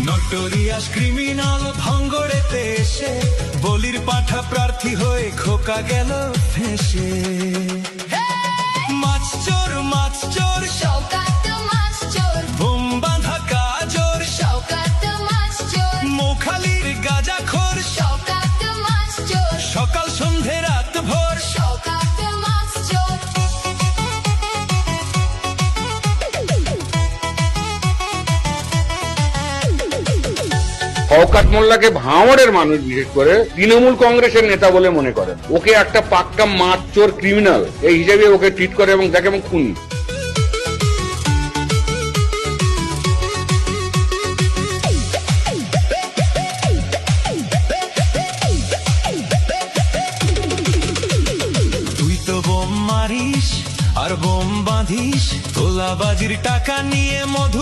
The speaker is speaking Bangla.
নটোরিয়াস ক্রিমিনাল ভাঙ্গড়েতে এসে বলির পাঠা প্রার্থী হয়ে খোকা গেল ফেঁসে। মাছ চোর শওকত মাছ চোর, বোম বাঁধা কাজর শওকত মাছ চোর, মোখালির গাঁজাখোর শওকত মাছ চোর, সকাল সন্ধে রাত ভোর শওকত মাছ চোর। শওকত মোল্লাকে ভাঙড়ের মানুষ বিশেষ করে তৃণমূল কংগ্রেসের নেতা বলে মনে করেন। ওকে একটা পাক্কা মাছ চোর ক্রিমিনাল এই হিসেবে ওকে ট্রিট করে এবং দেখে এবং খুনি। তুই তো বোম মারিস আর বোম বাঁধিস, তোলাবাজির টাকা নিয়ে মধুর